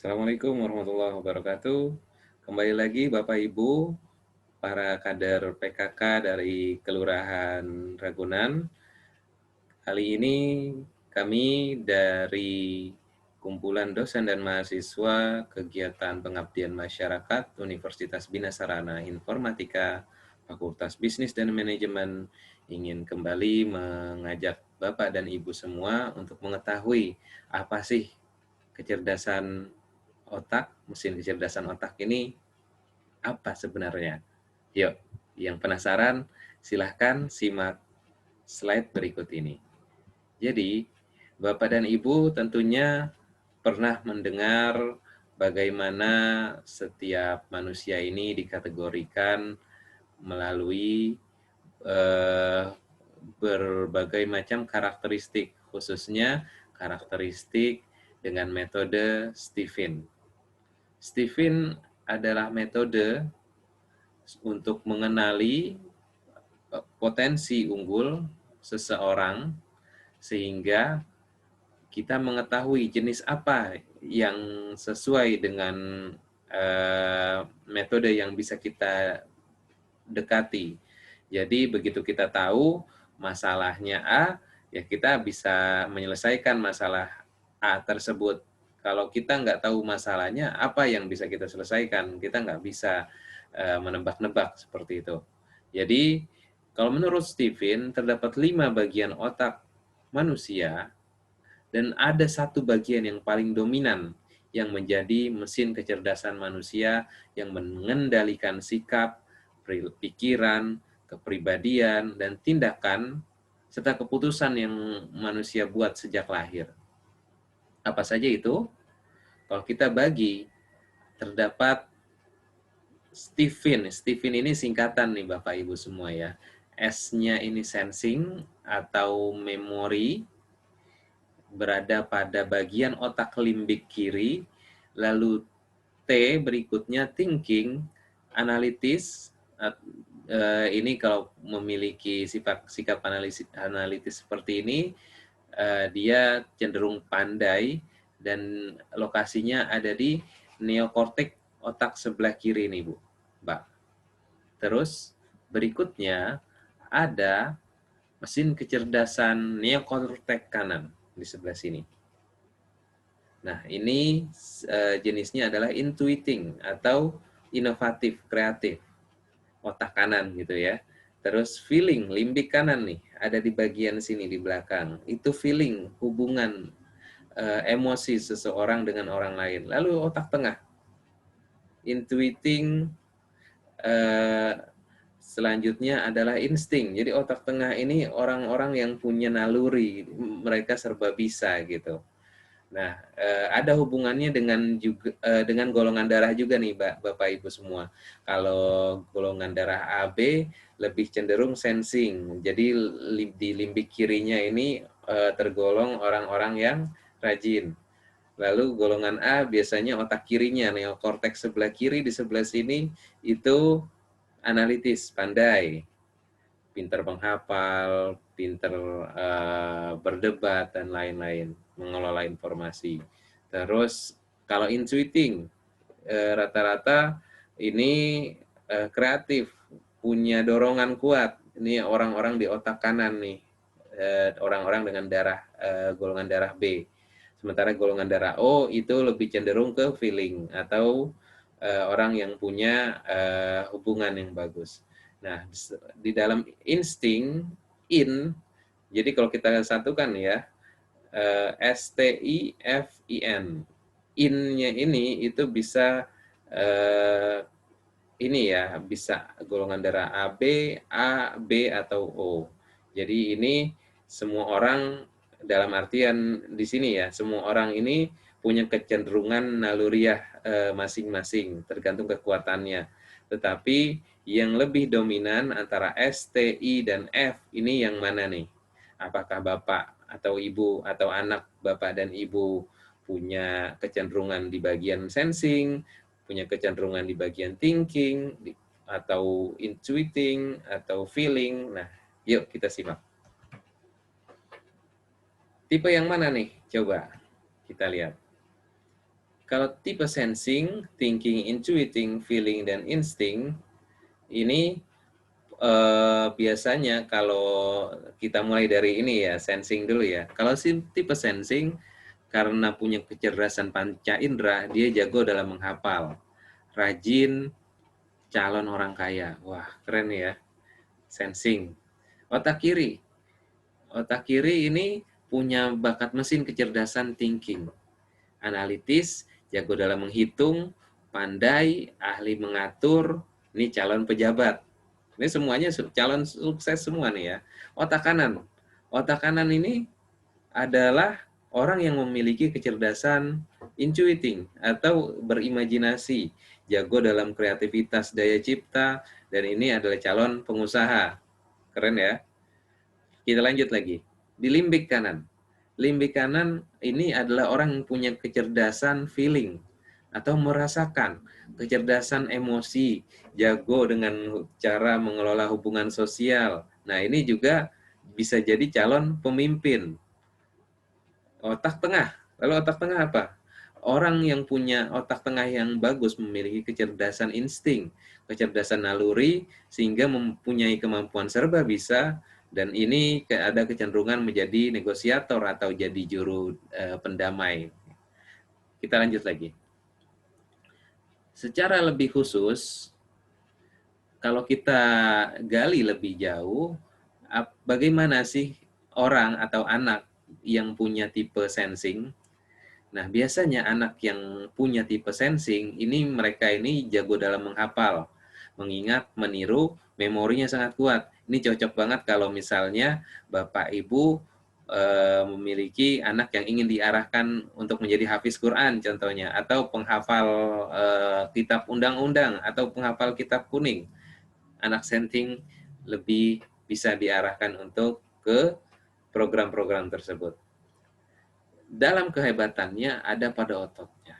Assalamualaikum warahmatullahi wabarakatuh. Kembali lagi Bapak Ibu, para kader PKK dari Kelurahan Ragunan. Kali ini kami dari kumpulan dosen dan mahasiswa kegiatan pengabdian masyarakat Universitas Bina Sarana Informatika, Fakultas Bisnis dan Manajemen ingin kembali mengajak Bapak dan Ibu semua untuk mengetahui apa sih kecerdasan otak, mesin kecerdasan otak ini apa sebenarnya. Yuk, yang penasaran silahkan simak slide berikut ini. Jadi, Bapak dan Ibu tentunya pernah mendengar bagaimana setiap manusia ini dikategorikan melalui eh, berbagai macam karakteristik, khususnya karakteristik dengan metode Stephen. Stephen adalah metode untuk mengenali potensi unggul seseorang sehingga kita mengetahui jenis apa yang sesuai dengan metode yang bisa kita dekati. Jadi begitu kita tahu masalahnya A, ya kita bisa menyelesaikan masalah A tersebut. Kalau kita nggak tahu masalahnya, apa yang bisa kita selesaikan? Kita nggak bisa menebak-nebak seperti itu. Jadi, kalau menurut Stephen, terdapat 5 bagian otak manusia dan ada satu bagian yang paling dominan yang menjadi mesin kecerdasan manusia yang mengendalikan sikap, pikiran, kepribadian, dan tindakan, serta keputusan yang manusia buat sejak lahir. Apa saja itu? Kalau kita bagi, terdapat Stephen. Stephen ini singkatan nih Bapak Ibu semua ya. S-nya ini sensing atau memori, berada pada bagian otak limbik kiri, lalu T berikutnya thinking, analitis. Ini kalau memiliki sikap analitis seperti ini, dia cenderung pandai dan lokasinya ada di neokortek otak sebelah kiri nih Bu, Mbak. Terus berikutnya ada mesin kecerdasan neokortek kanan di sebelah sini. Nah, ini jenisnya adalah intuiting atau inovatif, kreatif, otak kanan gitu ya. Terus feeling, limbik kanan nih, ada di bagian sini di belakang. Itu feeling, hubungan emosi seseorang dengan orang lain. Lalu otak tengah, intuiting, eh, selanjutnya adalah insting. Jadi otak tengah ini orang-orang yang punya naluri, mereka serba bisa gitu. Nah, ada hubungannya dengan golongan darah juga nih, Bapak Ibu semua. Kalau golongan darah AB lebih cenderung sensing. Jadi di limbik kirinya ini tergolong orang-orang yang rajin. Lalu golongan A biasanya otak kirinya, neokorteks sebelah kiri di sebelah sini itu analitis, pandai, pinter menghafal, pinter berdebat, dan lain-lain, mengelola informasi. Terus kalau intuiting, rata-rata ini kreatif, punya dorongan kuat. Ini orang-orang di otak kanan nih, orang-orang dengan golongan darah B. Sementara golongan darah O itu lebih cenderung ke feeling atau orang yang punya hubungan yang bagus. Nah, di dalam insting, jadi kalau kita satukan ya, STIFIN. In-nya ini itu bisa ini ya, bisa golongan darah AB, A, B, atau O. Jadi ini semua orang dalam artian di sini ya, semua orang ini punya kecenderungan naluriah masing-masing, tergantung kekuatannya. Tetapi yang lebih dominan antara S, T, I, dan F ini yang mana nih? Apakah Bapak atau Ibu atau anak Bapak dan Ibu punya kecenderungan di bagian sensing, punya kecenderungan di bagian thinking, atau intuiting, atau feeling? Nah, yuk kita simak. Tipe yang mana nih? Coba kita lihat. Kalau tipe sensing, thinking, intuiting, feeling, dan insting, ini biasanya kalau kita mulai dari ini ya, sensing dulu ya. Kalau si tipe sensing, karena punya kecerdasan panca indera, dia jago dalam menghafal. Rajin, calon orang kaya. Wah, keren ya. Sensing. Otak kiri. Otak kiri ini punya bakat mesin kecerdasan thinking. Analitis, jago dalam menghitung, pandai, ahli mengatur, ini calon pejabat. Ini semuanya calon sukses semua nih ya. Otak kanan. Otak kanan ini adalah orang yang memiliki kecerdasan intuiting atau berimajinasi, jago dalam kreativitas daya cipta, dan ini adalah calon pengusaha. Keren ya. Kita lanjut lagi. Di limbik kanan. Limbik kanan ini adalah orang yang punya kecerdasan feeling atau merasakan, kecerdasan emosi, jago dengan cara mengelola hubungan sosial. Nah, ini juga bisa jadi calon pemimpin. Otak tengah. Lalu otak tengah apa? Orang yang punya otak tengah yang bagus memiliki kecerdasan insting, kecerdasan naluri, sehingga mempunyai kemampuan serba bisa, dan ini ada kecenderungan menjadi negosiator atau jadi juru pendamai. Kita lanjut lagi. Secara lebih khusus, kalau kita gali lebih jauh, bagaimana sih orang atau anak yang punya tipe sensing? Nah, biasanya anak yang punya tipe sensing, ini mereka ini jago dalam menghafal, mengingat, meniru, memorinya sangat kuat. Ini cocok banget kalau misalnya Bapak Ibu memiliki anak yang ingin diarahkan untuk menjadi hafiz Quran contohnya, atau penghafal kitab undang-undang, atau penghafal kitab kuning. Anak sensing lebih bisa diarahkan untuk ke program-program tersebut. Dalam kehebatannya ada pada ototnya.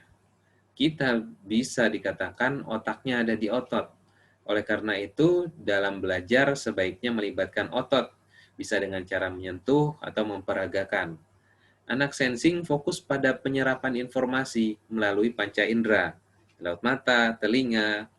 Kita bisa dikatakan otaknya ada di otot. Oleh karena itu, dalam belajar sebaiknya melibatkan otot, bisa dengan cara menyentuh atau memperagakan. Anak sensing fokus pada penyerapan informasi melalui panca indera, lewat mata, telinga.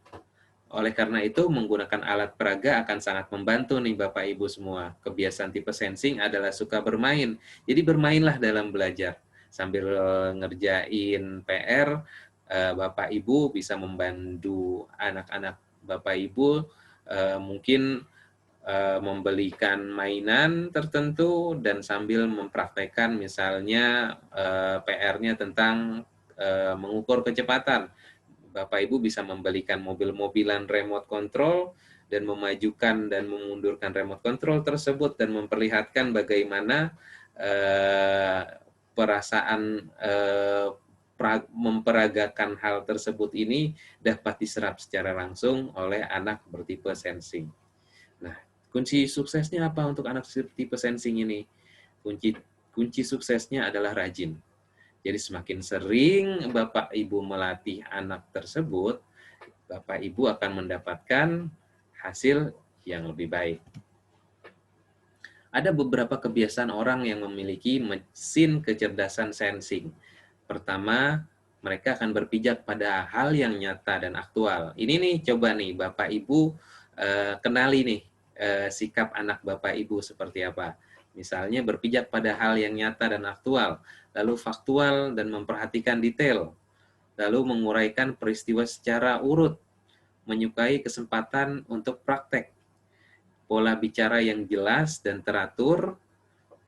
Oleh karena itu, menggunakan alat peraga akan sangat membantu nih Bapak Ibu semua. Kebiasaan tipe sensing adalah suka bermain. Jadi bermainlah dalam belajar. Sambil ngerjain PR, Bapak Ibu bisa membantu anak-anak Bapak Ibu mungkin membelikan mainan tertentu dan sambil mempraktekkan misalnya PR-nya tentang mengukur kecepatan. Bapak Ibu bisa membelikan mobil-mobilan remote control dan memajukan dan memundurkan remote control tersebut dan memperlihatkan bagaimana perasaan memperagakan hal tersebut ini dapat diserap secara langsung oleh anak bertipe sensing. Nah, kunci suksesnya apa untuk anak tipe sensing ini? Kunci suksesnya adalah rajin. Jadi semakin sering Bapak Ibu melatih anak tersebut, Bapak Ibu akan mendapatkan hasil yang lebih baik. Ada beberapa kebiasaan orang yang memiliki mesin kecerdasan sensing. Pertama, mereka akan berpijak pada hal yang nyata dan aktual. Ini nih, coba nih Bapak Ibu kenali nih sikap anak Bapak Ibu seperti apa. Misalnya berpijak pada hal yang nyata dan aktual, lalu faktual dan memperhatikan detail, lalu menguraikan peristiwa secara urut, menyukai kesempatan untuk praktek, pola bicara yang jelas dan teratur,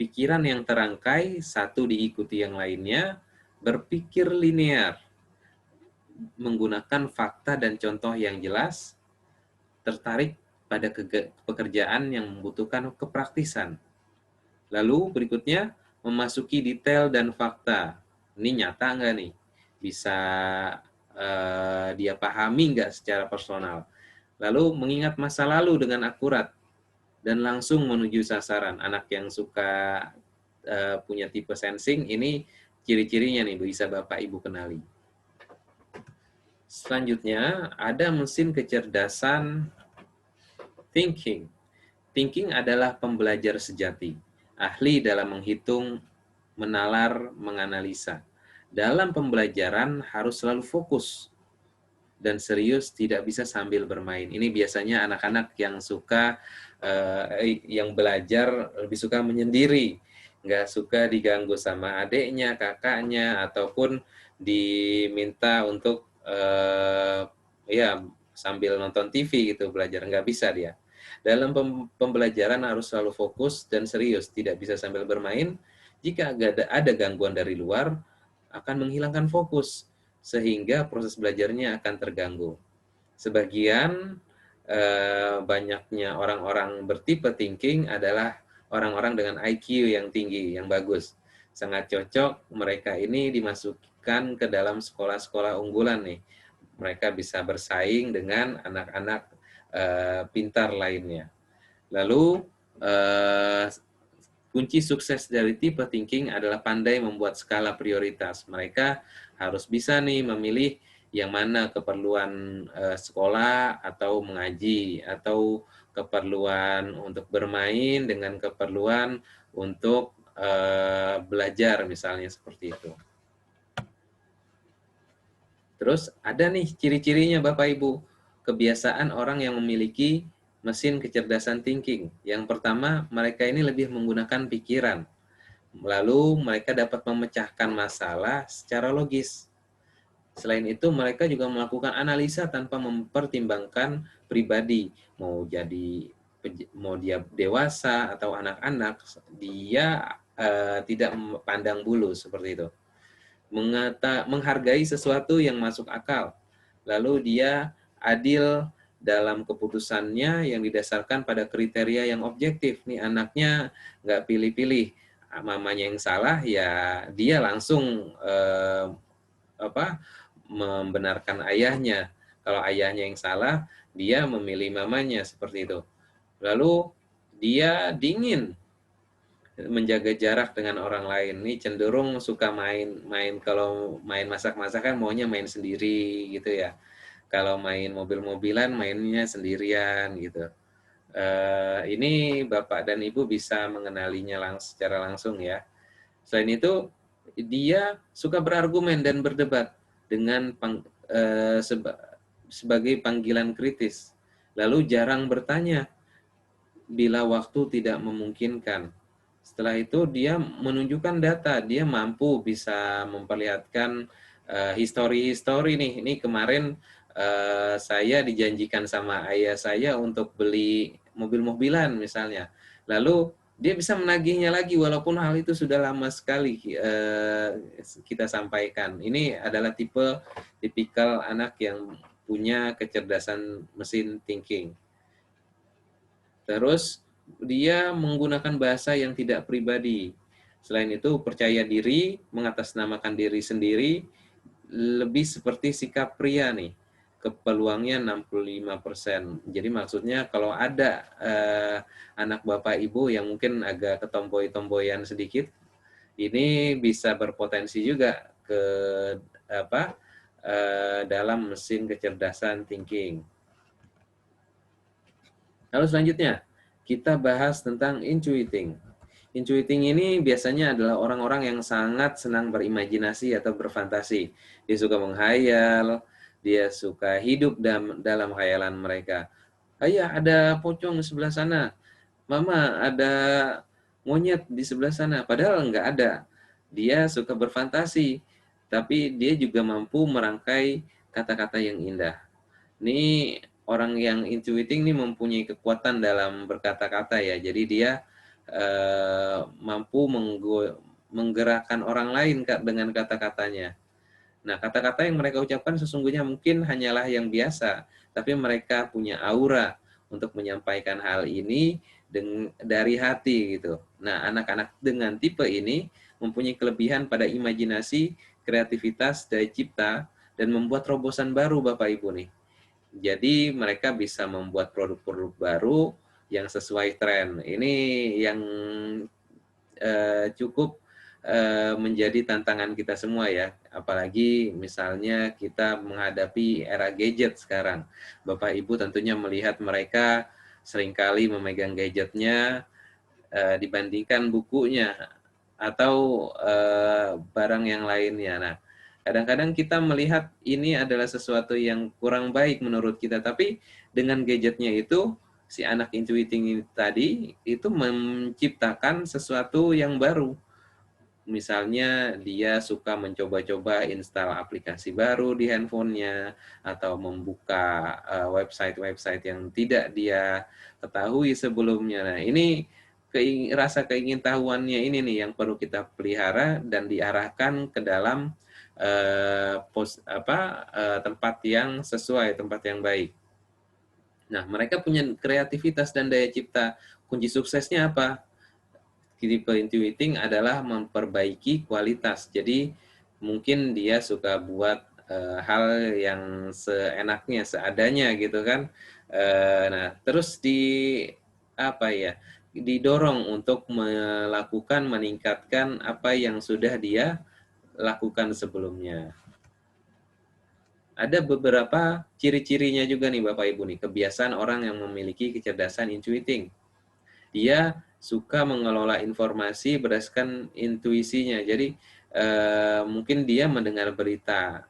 pikiran yang terangkai, satu diikuti yang lainnya, berpikir linear, menggunakan fakta dan contoh yang jelas, tertarik pada pekerjaan yang membutuhkan kepraktisan. Lalu berikutnya, memasuki detail dan fakta. Ini nyata nggak nih? Bisa dia pahami nggak secara personal? Lalu mengingat masa lalu dengan akurat dan langsung menuju sasaran. Anak yang suka punya tipe sensing, ini ciri-cirinya nih bisa Bapak Ibu kenali. Selanjutnya, ada mesin kecerdasan thinking. Thinking adalah pembelajar sejati, ahli dalam menghitung, menalar, menganalisa. Dalam pembelajaran harus selalu fokus dan serius, tidak bisa sambil bermain. Ini biasanya anak-anak yang suka yang belajar lebih suka menyendiri, nggak suka diganggu sama adiknya, kakaknya, ataupun diminta untuk ya sambil nonton TV gitu belajar, nggak bisa dia. Dalam pembelajaran harus selalu fokus dan serius, tidak bisa sambil bermain. Jika ada gangguan dari luar, akan menghilangkan fokus, sehingga proses belajarnya akan terganggu. Sebagian banyaknya orang-orang bertipe thinking adalah orang-orang dengan IQ yang tinggi, yang bagus. Sangat cocok mereka ini dimasukkan ke dalam sekolah-sekolah unggulan nih. Mereka bisa bersaing dengan anak-anak pintar lainnya. Lalu kunci sukses dari tipe thinking adalah pandai membuat skala prioritas. Mereka harus bisa nih memilih yang mana keperluan sekolah atau mengaji, atau keperluan untuk bermain dengan keperluan untuk belajar, misalnya seperti itu. Terus ada nih ciri-cirinya Bapak Ibu, kebiasaan orang yang memiliki mesin kecerdasan thinking. Yang pertama, mereka ini lebih menggunakan pikiran. Lalu mereka dapat memecahkan masalah secara logis. Selain itu, mereka juga melakukan analisa tanpa mempertimbangkan pribadi. Mau dia dewasa atau anak-anak, dia tidak pandang bulu seperti itu. Menghargai sesuatu yang masuk akal. Lalu dia adil dalam keputusannya yang didasarkan pada kriteria yang objektif. Nih anaknya nggak pilih-pilih, mamanya yang salah ya dia langsung membenarkan ayahnya. Kalau ayahnya yang salah, dia memilih mamanya seperti itu. Lalu dia dingin, menjaga jarak dengan orang lain. Ini cenderung suka main kalau main masak-masakan maunya main sendiri gitu ya. Kalau main mobil-mobilan mainnya sendirian gitu. Ini Bapak dan Ibu bisa mengenalinya secara langsung ya. Selain itu, dia suka berargumen dan berdebat dengan sebagai panggilan kritis. Lalu jarang bertanya bila waktu tidak memungkinkan. Setelah itu dia menunjukkan data, dia mampu bisa memperlihatkan histori-histori nih. Ini kemarin saya dijanjikan sama ayah saya untuk beli mobil-mobilan misalnya. Lalu dia bisa menagihnya lagi walaupun hal itu sudah lama sekali kita sampaikan. Ini adalah tipikal anak yang punya kecerdasan mesin thinking. Terus dia menggunakan bahasa yang tidak pribadi. Selain itu percaya diri, mengatasnamakan diri sendiri, lebih seperti sikap pria nih. Peluangnya 65%. Jadi maksudnya kalau ada anak Bapak Ibu yang mungkin agak ketomboy-tomboyan sedikit, ini bisa berpotensi juga ke dalam mesin kecerdasan thinking. Lalu selanjutnya, kita bahas tentang intuiting. Intuiting ini biasanya adalah orang-orang yang sangat senang berimajinasi atau berfantasi. Dia suka menghayal, dia suka hidup dalam khayalan mereka. Ayah, ada pocong di sebelah sana. Mama, ada monyet di sebelah sana. Padahal nggak ada. Dia suka berfantasi, tapi dia juga mampu merangkai kata-kata yang indah. Ini orang yang intuiting ini mempunyai kekuatan dalam berkata-kata ya. Jadi dia mampu menggerakkan orang lain dengan kata-katanya. Nah, kata-kata yang mereka ucapkan sesungguhnya mungkin hanyalah yang biasa, tapi mereka punya aura untuk menyampaikan hal ini dari hati gitu. Nah, anak-anak dengan tipe ini mempunyai kelebihan pada imajinasi, kreativitas, daya cipta, dan membuat terobosan baru Bapak Ibu nih. Jadi mereka bisa membuat produk-produk baru yang sesuai tren. Ini yang cukup menjadi tantangan kita semua ya. Apalagi misalnya kita menghadapi era gadget sekarang. Bapak Ibu tentunya melihat mereka seringkali memegang gadgetnya dibandingkan bukunya atau barang yang lainnya. Nah, Kadang-kadang kita melihat ini adalah sesuatu yang kurang baik menurut kita, tapi dengan gadgetnya itu, si anak intuiting tadi itu menciptakan sesuatu yang baru. Misalnya dia suka mencoba-coba install aplikasi baru di handphonenya atau membuka website-website yang tidak dia ketahui sebelumnya. Nah, ini rasa keingintahuannya ini nih yang perlu kita pelihara dan diarahkan ke dalam tempat yang sesuai, tempat yang baik. Nah, mereka punya kreativitas dan daya cipta. Kunci suksesnya apa? Tipe intuiting adalah memperbaiki kualitas. Jadi mungkin dia suka buat hal yang seenaknya, seadanya gitu kan. Nah, terus didorong untuk melakukan, meningkatkan apa yang sudah dia lakukan sebelumnya. Ada beberapa ciri-cirinya juga nih Bapak Ibu nih, kebiasaan orang yang memiliki kecerdasan intuiting. Dia suka mengelola informasi berdasarkan intuisinya. Jadi mungkin dia mendengar berita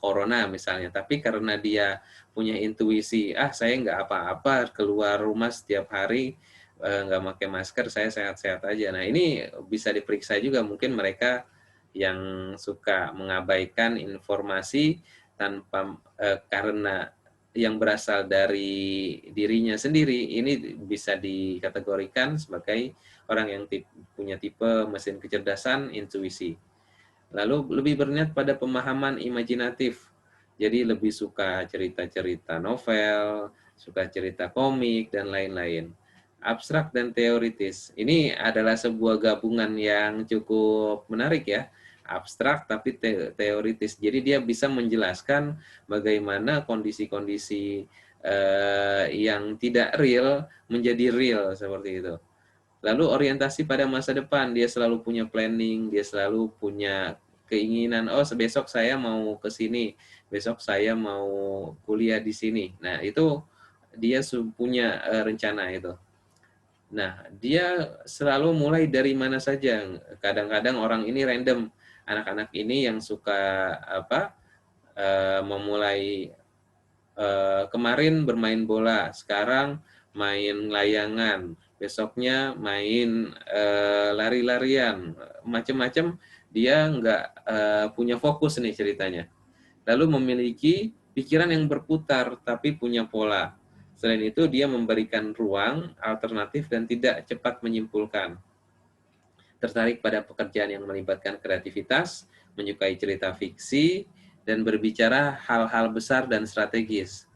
corona misalnya, tapi karena dia punya intuisi, saya nggak apa-apa keluar rumah setiap hari, nggak pakai masker, saya sehat-sehat aja. Nah ini bisa diperiksa juga, mungkin mereka yang suka mengabaikan informasi tanpa karena yang berasal dari dirinya sendiri, ini bisa dikategorikan sebagai orang yang punya tipe mesin kecerdasan intuisi. Lalu lebih berniat pada pemahaman imajinatif. Jadi lebih suka cerita-cerita novel, suka cerita komik, dan lain-lain. Abstrak dan teoritis. Ini adalah sebuah gabungan yang cukup menarik ya. Abstrak tapi teoritis. Jadi dia bisa menjelaskan bagaimana kondisi-kondisi yang tidak real menjadi real seperti itu. Lalu orientasi pada masa depan, dia selalu punya planning, dia selalu punya keinginan, besok saya mau ke sini, besok saya mau kuliah di sini. Nah, itu dia punya rencana itu. Nah, dia selalu mulai dari mana saja. Kadang-kadang orang ini random, anak-anak ini yang suka memulai kemarin bermain bola, sekarang main layangan, besoknya main lari-larian, macam-macam. Dia nggak punya fokus nih ceritanya. Lalu memiliki pikiran yang berputar tapi punya pola. Selain itu dia memberikan ruang, alternatif, dan tidak cepat menyimpulkan. Tertarik pada pekerjaan yang melibatkan kreativitas, menyukai cerita fiksi, dan berbicara hal-hal besar dan strategis.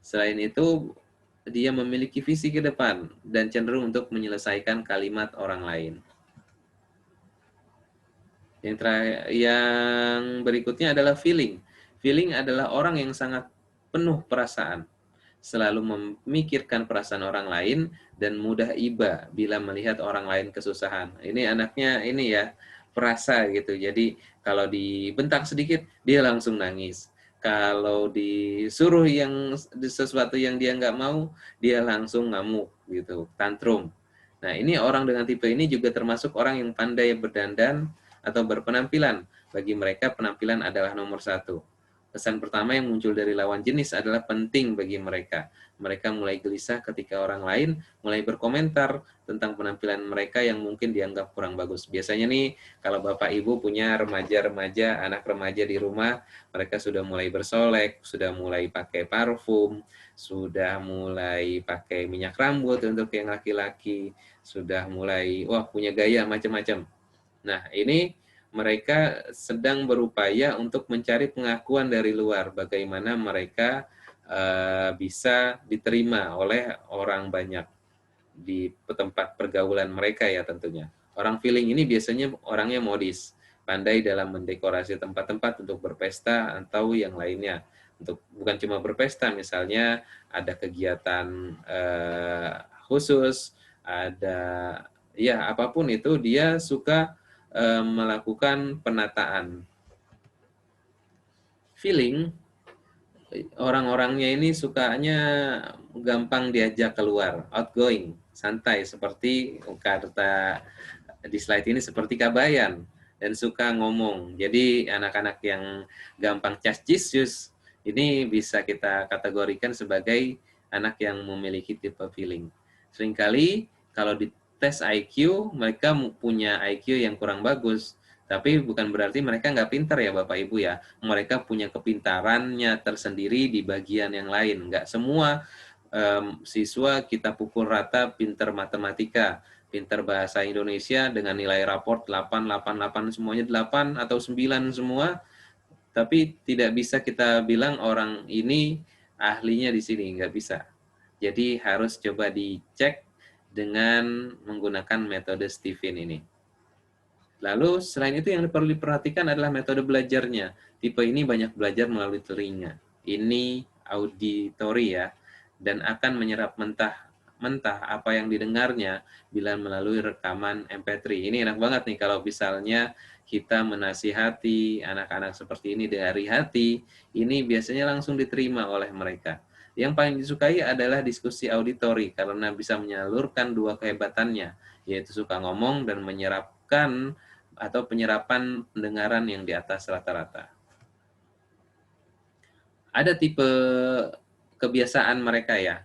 Selain itu, dia memiliki visi ke depan dan cenderung untuk menyelesaikan kalimat orang lain. Yang berikutnya adalah feeling. Feeling adalah orang yang sangat penuh perasaan, selalu memikirkan perasaan orang lain, dan mudah iba bila melihat orang lain kesusahan. Ini anaknya ini ya, perasa gitu. Jadi kalau dibentak sedikit, dia langsung nangis. Kalau disuruh sesuatu yang dia nggak mau, dia langsung ngamuk gitu, tantrum. Nah ini orang dengan tipe ini juga termasuk orang yang pandai berdandan atau berpenampilan. Bagi mereka penampilan adalah nomor satu. Pesan pertama yang muncul dari lawan jenis adalah penting bagi mereka. Mereka mulai gelisah ketika orang lain mulai berkomentar tentang penampilan mereka yang mungkin dianggap kurang bagus. Biasanya nih, kalau Bapak Ibu punya remaja-remaja, anak remaja di rumah, mereka sudah mulai bersolek, sudah mulai pakai parfum, sudah mulai pakai minyak rambut untuk yang laki-laki, sudah mulai, punya gaya macam-macam. Nah, ini mereka sedang berupaya untuk mencari pengakuan dari luar, bagaimana mereka bisa diterima oleh orang banyak di tempat pergaulan mereka ya tentunya. Orang feeling ini biasanya orangnya modis, pandai dalam mendekorasi tempat-tempat untuk berpesta atau yang lainnya. Untuk bukan cuma berpesta, misalnya ada kegiatan khusus, ada ya apapun itu, dia suka melakukan penataan. Feeling, orang-orangnya ini sukanya gampang diajak keluar, outgoing, santai, seperti kata di slide ini seperti Kabayan. dan suka ngomong. Jadi anak-anak yang gampang cas-cis ini bisa kita kategorikan sebagai anak yang memiliki tipe feeling. Seringkali kalau di tes IQ, mereka punya IQ yang kurang bagus. Tapi bukan berarti mereka nggak pintar ya Bapak Ibu ya. Mereka punya kepintarannya tersendiri di bagian yang lain. Nggak semua siswa kita pukul rata pintar matematika, pintar bahasa Indonesia dengan nilai raport 8, 8, 8, semuanya 8 atau 9 semua. Tapi tidak bisa kita bilang orang ini ahlinya di sini, nggak bisa. Jadi harus coba dicek dengan menggunakan metode Stephen ini. Lalu selain itu yang perlu diperhatikan adalah metode belajarnya. Tipe ini banyak belajar melalui telinga. Ini auditory ya, dan akan menyerap mentah apa yang didengarnya bila melalui rekaman MP3. Ini enak banget nih kalau misalnya kita menasihati anak-anak seperti ini dari hati, ini biasanya langsung diterima oleh mereka. Yang paling disukai adalah diskusi auditori karena bisa menyalurkan dua kehebatannya, yaitu suka ngomong dan menyerapkan atau penyerapan pendengaran yang di atas rata-rata. Ada tipe kebiasaan mereka ya.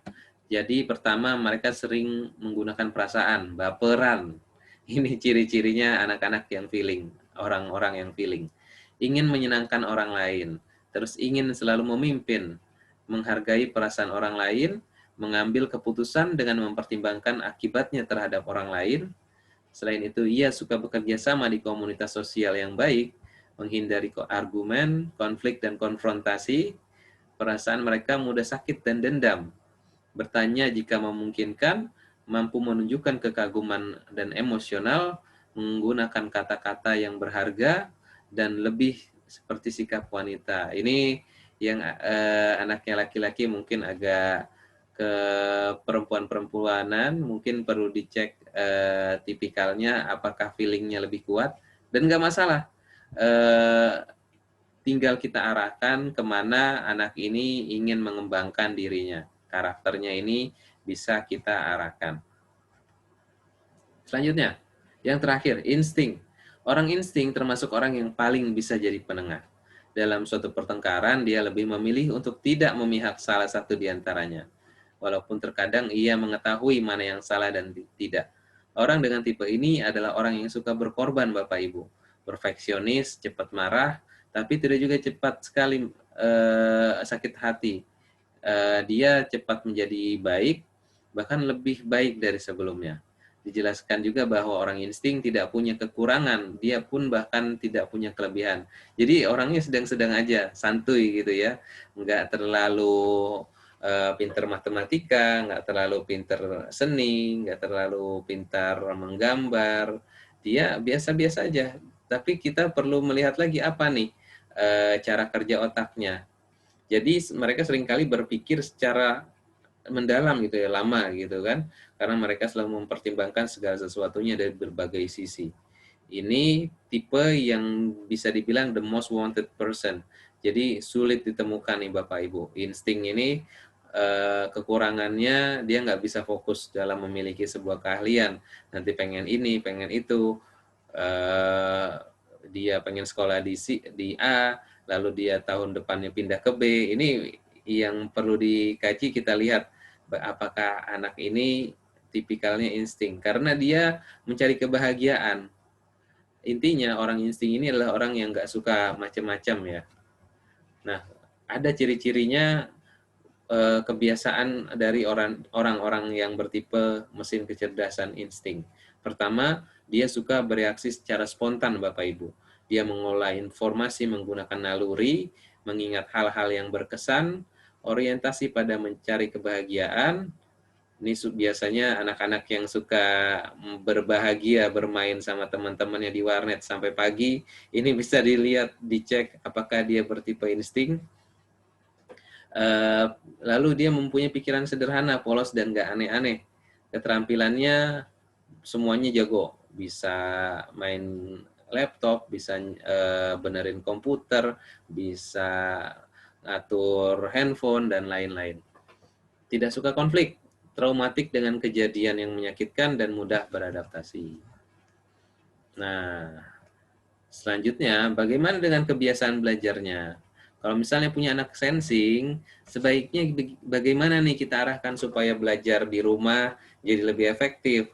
Jadi pertama mereka sering menggunakan perasaan, baperan. Ini ciri-cirinya anak-anak yang feeling, orang-orang yang feeling. Ingin menyenangkan orang lain, terus ingin selalu memimpin, menghargai perasaan orang lain, mengambil keputusan dengan mempertimbangkan akibatnya terhadap orang lain. Selain itu, ia suka bekerja sama di komunitas sosial yang baik, menghindari argumen, konflik, dan konfrontasi. Perasaan mereka mudah sakit dan dendam. Bertanya jika memungkinkan, mampu menunjukkan kekaguman dan emosional, menggunakan kata-kata yang berharga, dan lebih seperti sikap wanita. Ini yang anaknya laki-laki mungkin agak ke perempuan-perempuanan, mungkin perlu dicek tipikalnya, apakah feelingnya lebih kuat, dan nggak masalah. Tinggal kita arahkan kemana anak ini ingin mengembangkan dirinya. Karakternya ini bisa kita arahkan. Selanjutnya, yang terakhir, insting. Orang insting termasuk orang yang paling bisa jadi penengah. Dalam suatu pertengkaran, dia lebih memilih untuk tidak memihak salah satu di antaranya. Walaupun terkadang ia mengetahui mana yang salah dan tidak. Orang dengan tipe ini adalah orang yang suka berkorban, Bapak Ibu. Perfeksionis, cepat marah, tapi tidak juga cepat sekali sakit hati. Dia cepat menjadi baik, bahkan lebih baik dari sebelumnya. Dijelaskan juga bahwa orang insting tidak punya kekurangan, dia pun bahkan tidak punya kelebihan. Jadi orangnya sedang-sedang aja, santuy gitu ya, nggak terlalu pintar matematika, nggak terlalu pintar seni, nggak terlalu pintar menggambar. Dia biasa-biasa aja. Tapi kita perlu melihat lagi apa nih cara kerja otaknya. Jadi mereka seringkali berpikir secara mendalam gitu ya, lama gitu kan, karena mereka selalu mempertimbangkan segala sesuatunya dari berbagai sisi. Ini tipe yang bisa dibilang the most wanted person. Jadi sulit ditemukan nih Bapak Ibu. Insting ini kekurangannya dia nggak bisa fokus dalam memiliki sebuah keahlian. Nanti pengen ini, pengen itu. Dia pengen sekolah di A, lalu dia tahun depannya pindah ke B. Ini yang perlu dikaji, kita lihat apakah anak ini tipikalnya insting. Karena dia mencari kebahagiaan. Intinya orang insting ini adalah orang yang nggak suka macam-macam ya. Nah, ada ciri-cirinya kebiasaan dari orang-orang yang bertipe mesin kecerdasan insting. Pertama, dia suka bereaksi secara spontan, Bapak Ibu. Dia mengolah informasi menggunakan naluri, mengingat hal-hal yang berkesan, orientasi pada mencari kebahagiaan. Ini biasanya anak-anak yang suka berbahagia bermain sama teman-temannya di warnet sampai pagi. Ini bisa dilihat, dicek apakah dia bertipe insting. Lalu dia mempunyai pikiran sederhana, polos, dan gak aneh-aneh. Keterampilannya semuanya jago. Bisa main laptop, bisa benerin komputer, bisa ngatur handphone, dan lain-lain. Tidak suka konflik, traumatik dengan kejadian yang menyakitkan, dan mudah beradaptasi. Nah, Selanjutnya, bagaimana dengan kebiasaan belajarnya? Kalau misalnya punya anak sensing, sebaiknya bagaimana nih kita arahkan supaya belajar di rumah jadi lebih efektif?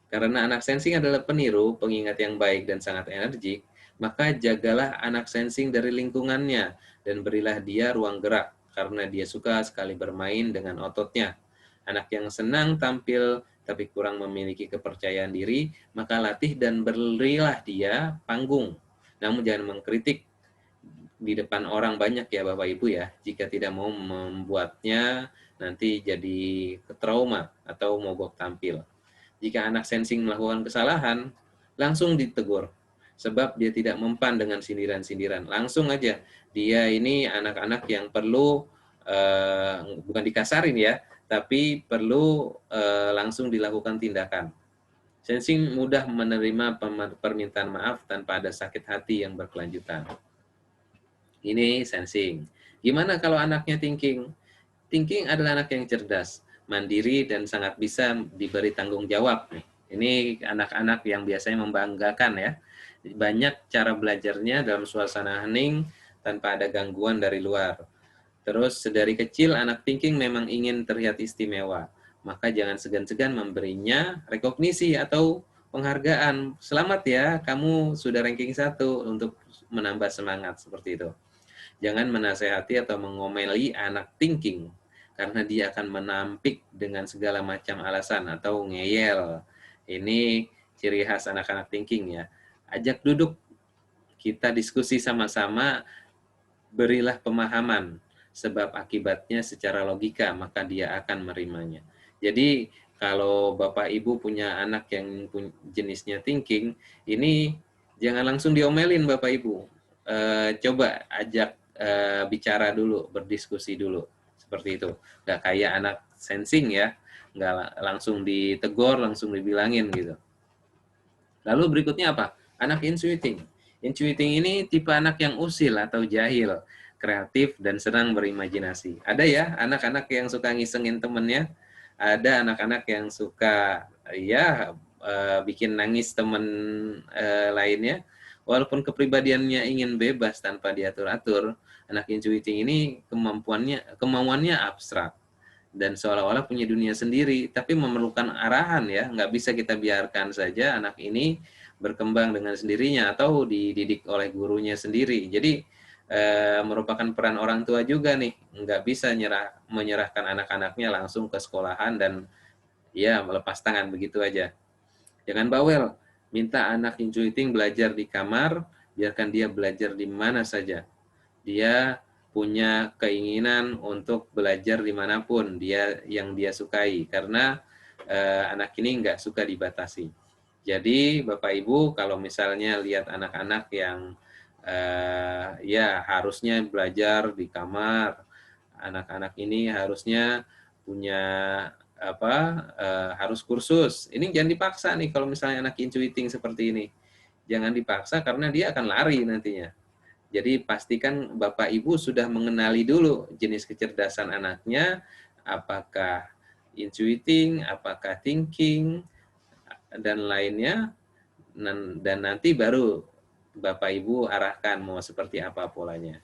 Karena anak sensing adalah peniru, pengingat yang baik dan sangat energik, maka jagalah anak sensing dari lingkungannya dan berilah dia ruang gerak karena dia suka sekali bermain dengan ototnya. Anak yang senang tampil tapi kurang memiliki kepercayaan diri, maka latih dan berilah dia panggung. Namun jangan mengkritik di depan orang banyak ya Bapak Ibu ya, jika tidak mau membuatnya nanti jadi trauma atau mogok tampil. Jika anak sensing melakukan kesalahan, langsung ditegur. Sebab dia tidak mempan dengan sindiran-sindiran. Langsung aja. Dia ini anak-anak yang perlu, bukan dikasarin ya, tapi perlu langsung dilakukan tindakan. Sensing mudah menerima permintaan maaf tanpa ada sakit hati yang berkelanjutan. Ini sensing. Gimana kalau anaknya thinking? Thinking adalah anak yang cerdas, mandiri, dan sangat bisa diberi tanggung jawab. Ini anak-anak yang biasanya membanggakan ya. Banyak cara belajarnya dalam suasana hening tanpa ada gangguan dari luar. Terus sedari kecil anak thinking memang ingin terlihat istimewa. Maka jangan segan-segan memberinya rekognisi atau penghargaan. Selamat ya, kamu sudah ranking 1 untuk menambah semangat seperti itu. Jangan menasehati atau mengomeli anak thinking karena dia akan menampik dengan segala macam alasan atau ngeyel. Ini ciri khas anak-anak thinking ya. Ajak duduk, kita diskusi sama-sama, berilah pemahaman sebab akibatnya secara logika, maka dia akan menerimanya. Jadi kalau Bapak Ibu punya anak yang jenisnya thinking, ini jangan langsung diomelin Bapak Ibu. Coba ajak bicara dulu, berdiskusi dulu, seperti itu. Nggak kayak anak sensing ya, nggak langsung ditegur, langsung dibilangin gitu. Lalu berikutnya apa? Anak intuiting. Intuiting ini tipe anak yang usil atau jahil, kreatif, dan senang berimajinasi. Ada ya anak-anak yang suka ngisengin temennya, ada anak-anak yang suka ya bikin nangis temen lainnya. Walaupun kepribadiannya ingin bebas tanpa diatur-atur, anak intuiting ini kemauannya abstrak dan seolah-olah punya dunia sendiri, tapi memerlukan arahan ya, nggak bisa kita biarkan saja anak ini berkembang dengan sendirinya atau dididik oleh gurunya sendiri. Jadi merupakan peran orang tua juga nih, nggak bisa menyerahkan anak-anaknya langsung ke sekolahan dan ya melepas tangan begitu aja. Jangan bawel, minta anak intuiting belajar di kamar, biarkan dia belajar di mana saja. Dia punya keinginan untuk belajar dimanapun yang dia sukai, karena anak ini nggak suka dibatasi. Jadi Bapak Ibu kalau misalnya lihat anak-anak yang ya harusnya belajar di kamar, anak-anak ini harusnya punya harus kursus. Ini jangan dipaksa nih kalau misalnya anak intuiting seperti ini. Jangan dipaksa karena dia akan lari nantinya. Jadi pastikan Bapak Ibu sudah mengenali dulu jenis kecerdasan anaknya, apakah intuiting, apakah thinking, dan lainnya, dan nanti baru Bapak Ibu arahkan mau seperti apa polanya.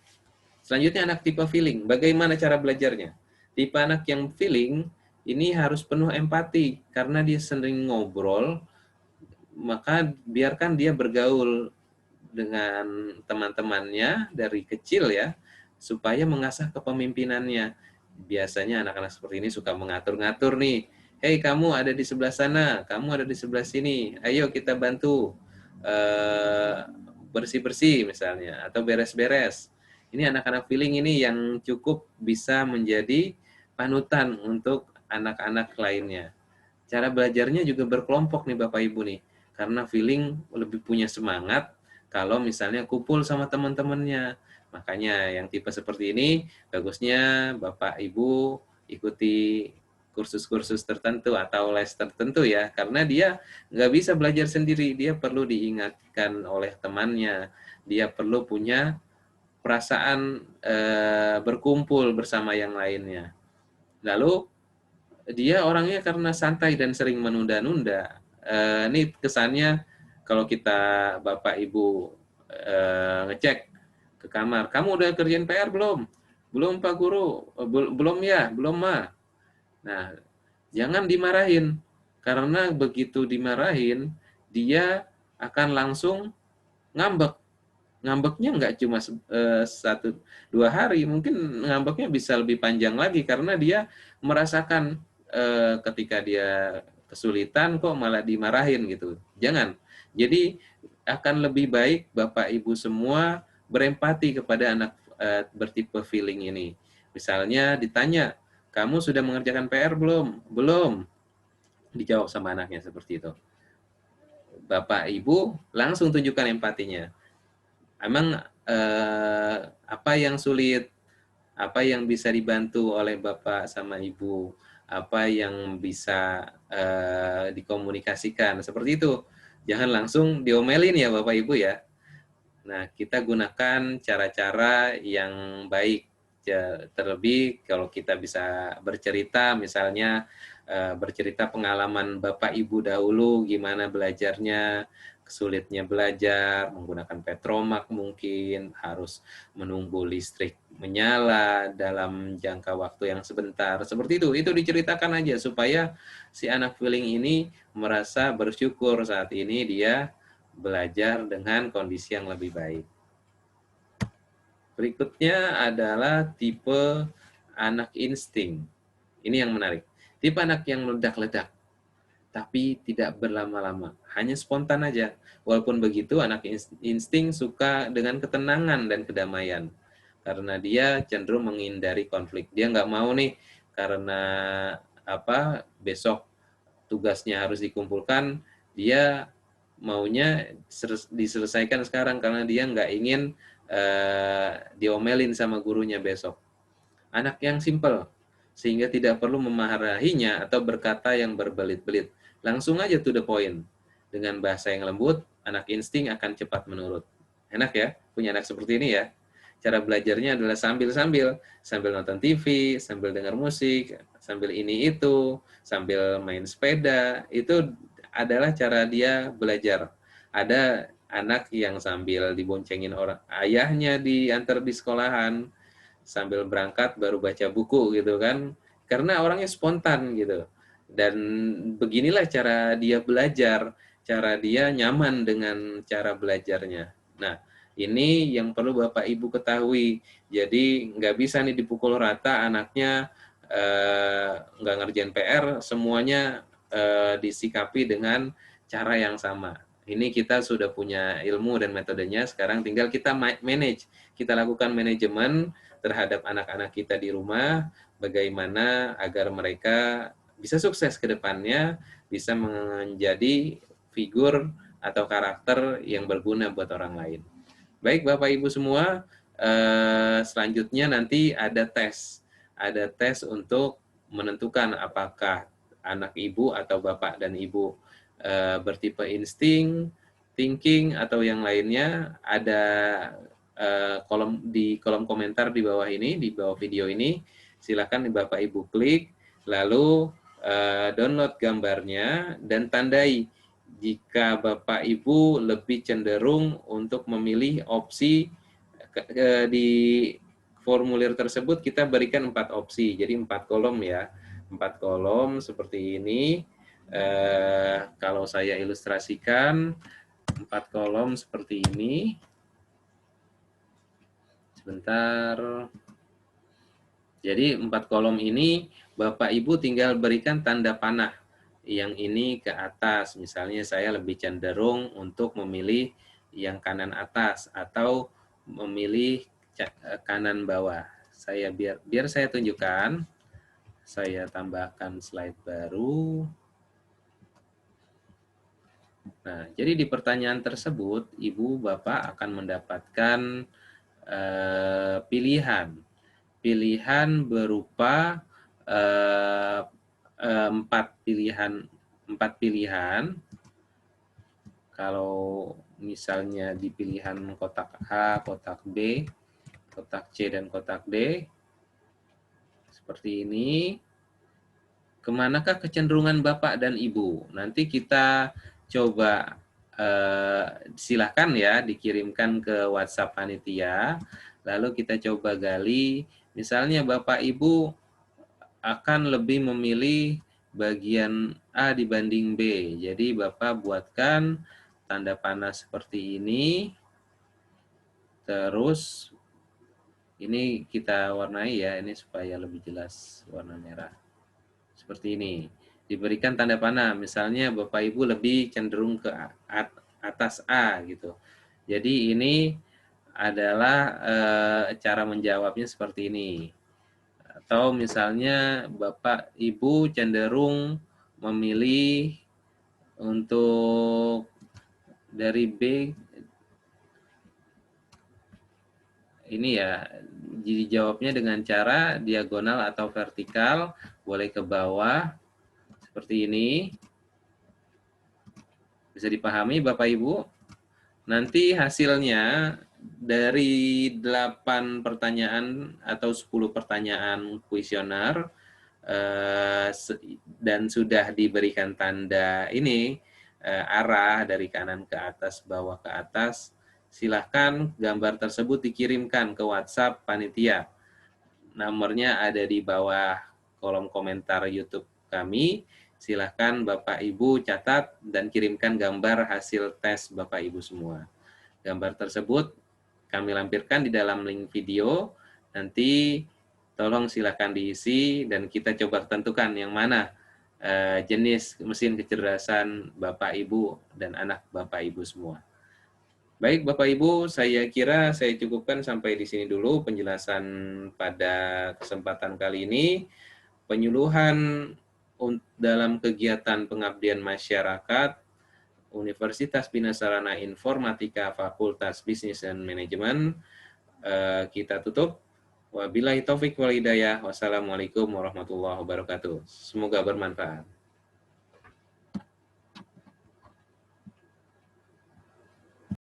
Selanjutnya anak tipe feeling. Bagaimana cara belajarnya? Tipe anak yang feeling ini harus penuh empati karena dia sering ngobrol, maka biarkan dia bergaul dengan teman-temannya dari kecil ya, supaya mengasah kepemimpinannya. Biasanya anak-anak seperti ini suka mengatur-ngatur nih. Hei, kamu ada di sebelah sana, kamu ada di sebelah sini. Ayo kita bantu bersih-bersih misalnya atau beres-beres. Ini anak-anak feeling ini yang cukup bisa menjadi panutan untuk anak-anak lainnya. Cara belajarnya juga berkelompok nih Bapak Ibu nih. Karena feeling lebih punya semangat kalau misalnya kumpul sama teman-temannya. Makanya yang tipe seperti ini bagusnya Bapak Ibu ikuti kursus-kursus tertentu atau les tertentu ya, karena dia nggak bisa belajar sendiri, dia perlu diingatkan oleh temannya, dia perlu punya perasaan berkumpul bersama yang lainnya. Lalu dia orangnya karena santai dan sering menunda-nunda. Ini kesannya kalau kita Bapak Ibu ngecek ke kamar, kamu udah kerjain PR belum? Belum Pak Guru. Belum ya, belum Ma. Nah, jangan dimarahin, karena begitu dimarahin, dia akan langsung ngambek. Ngambeknya nggak cuma 1-2 hari, mungkin ngambeknya bisa lebih panjang lagi, karena dia merasakan ketika dia kesulitan kok malah dimarahin gitu. Jangan. Jadi akan lebih baik Bapak Ibu semua berempati kepada anak bertipe feeling ini. Misalnya ditanya, kamu sudah mengerjakan PR belum? Belum. Dijawab sama anaknya seperti itu. Bapak Ibu langsung tunjukkan empatinya. Emang apa yang sulit? Apa yang bisa dibantu oleh Bapak sama Ibu? Apa yang bisa dikomunikasikan? Seperti itu. Jangan langsung diomelin ya Bapak Ibu ya. Nah, kita gunakan cara-cara yang baik. Terlebih kalau kita bisa bercerita, misalnya bercerita pengalaman Bapak Ibu dahulu, gimana belajarnya, sulitnya belajar, menggunakan petromak mungkin, harus menunggu listrik menyala dalam jangka waktu yang sebentar. Seperti itu diceritakan aja supaya si anak feeling ini merasa bersyukur saat ini dia belajar dengan kondisi yang lebih baik. Berikutnya adalah tipe anak insting. Ini yang menarik. Tipe anak yang meledak-ledak, tapi tidak berlama-lama. Hanya spontan aja. Walaupun begitu, anak insting suka dengan ketenangan dan kedamaian. Karena dia cenderung menghindari konflik. Dia nggak mau nih, karena besok tugasnya harus dikumpulkan, dia maunya diselesaikan sekarang karena dia nggak ingin diomelin sama gurunya besok. Anak yang simple, sehingga tidak perlu memarahinya atau berkata yang berbelit-belit. Langsung aja to the point. Dengan bahasa yang lembut, anak insting akan cepat menurut. Enak ya, punya anak seperti ini ya. Cara belajarnya adalah sambil nonton TV, sambil dengar musik, sambil ini itu, sambil main sepeda. Itu adalah cara dia belajar. Ada anak yang sambil diboncengin orang ayahnya diantar di sekolahan, sambil berangkat baru baca buku gitu kan, karena orangnya spontan gitu. Dan beginilah cara dia belajar, cara dia nyaman dengan cara belajarnya. Nah, ini yang perlu Bapak Ibu ketahui. Jadi nggak bisa nih dipukul rata anaknya nggak ngerjain PR, semuanya disikapi dengan cara yang sama. Ini kita sudah punya ilmu dan metodenya, sekarang tinggal kita manage, kita lakukan manajemen terhadap anak-anak kita di rumah, bagaimana agar mereka bisa sukses ke depannya, bisa menjadi figur atau karakter yang berguna buat orang lain. Baik Bapak Ibu semua, selanjutnya nanti ada tes. Ada tes untuk menentukan apakah anak ibu atau bapak dan ibu bertipe insting, thinking, atau yang lainnya. Ada di kolom komentar di bawah ini, di bawah video ini. Silakan Bapak Ibu klik, lalu download gambarnya dan tandai jika Bapak Ibu lebih cenderung untuk memilih opsi di formulir tersebut. Kita berikan 4 opsi, jadi 4 kolom ya, 4 kolom seperti ini. Kalau saya ilustrasikan 4 kolom seperti ini. Sebentar. Jadi 4 kolom ini Bapak Ibu tinggal berikan tanda panah. Yang ini ke atas, misalnya saya lebih cenderung untuk memilih yang kanan atas atau memilih kanan bawah. Biar saya tunjukkan, saya tambahkan slide baru. Nah, jadi di pertanyaan tersebut, Ibu Bapak akan mendapatkan pilihan. Pilihan berupa 4 pilihan. Kalau misalnya di pilihan kotak A, kotak B, kotak C, dan kotak D, seperti ini. Kemanakah kecenderungan Bapak dan Ibu? Nanti kita coba silahkan ya dikirimkan ke WhatsApp panitia, lalu kita coba gali. Misalnya Bapak Ibu akan lebih memilih bagian A dibanding B. Jadi Bapak buatkan tanda panah seperti ini, terus ini kita warnai ya, ini supaya lebih jelas warna merah. Seperti ini. Diberikan tanda panah, misalnya Bapak Ibu lebih cenderung ke atas A gitu. Jadi ini adalah cara menjawabnya seperti ini. Atau misalnya Bapak Ibu cenderung memilih untuk dari B ini ya, jadi jawabnya dengan cara diagonal atau vertikal, boleh ke bawah seperti ini. Bisa dipahami Bapak Ibu? Nanti hasilnya dari 8 pertanyaan atau 10 pertanyaan kuesioner dan sudah diberikan tanda ini arah dari kanan ke atas, bawah ke atas, silahkan gambar tersebut dikirimkan ke WhatsApp panitia. Nomornya ada di bawah kolom komentar YouTube kami. Silahkan Bapak Ibu catat dan kirimkan gambar hasil tes Bapak Ibu semua. Gambar tersebut kami lampirkan di dalam link video. Nanti tolong silahkan diisi dan kita coba tentukan yang mana jenis mesin kecerdasan Bapak Ibu dan anak Bapak Ibu semua. Baik Bapak Ibu, saya kira saya cukupkan sampai di sini dulu penjelasan pada kesempatan kali ini. Penyuluhan dalam kegiatan pengabdian masyarakat Universitas Bina Sarana Informatika Fakultas Bisnis dan Manajemen kita tutup. Wabillahi taufik wal hidayah. Wassalamualaikum warahmatullahi wabarakatuh. Semoga bermanfaat.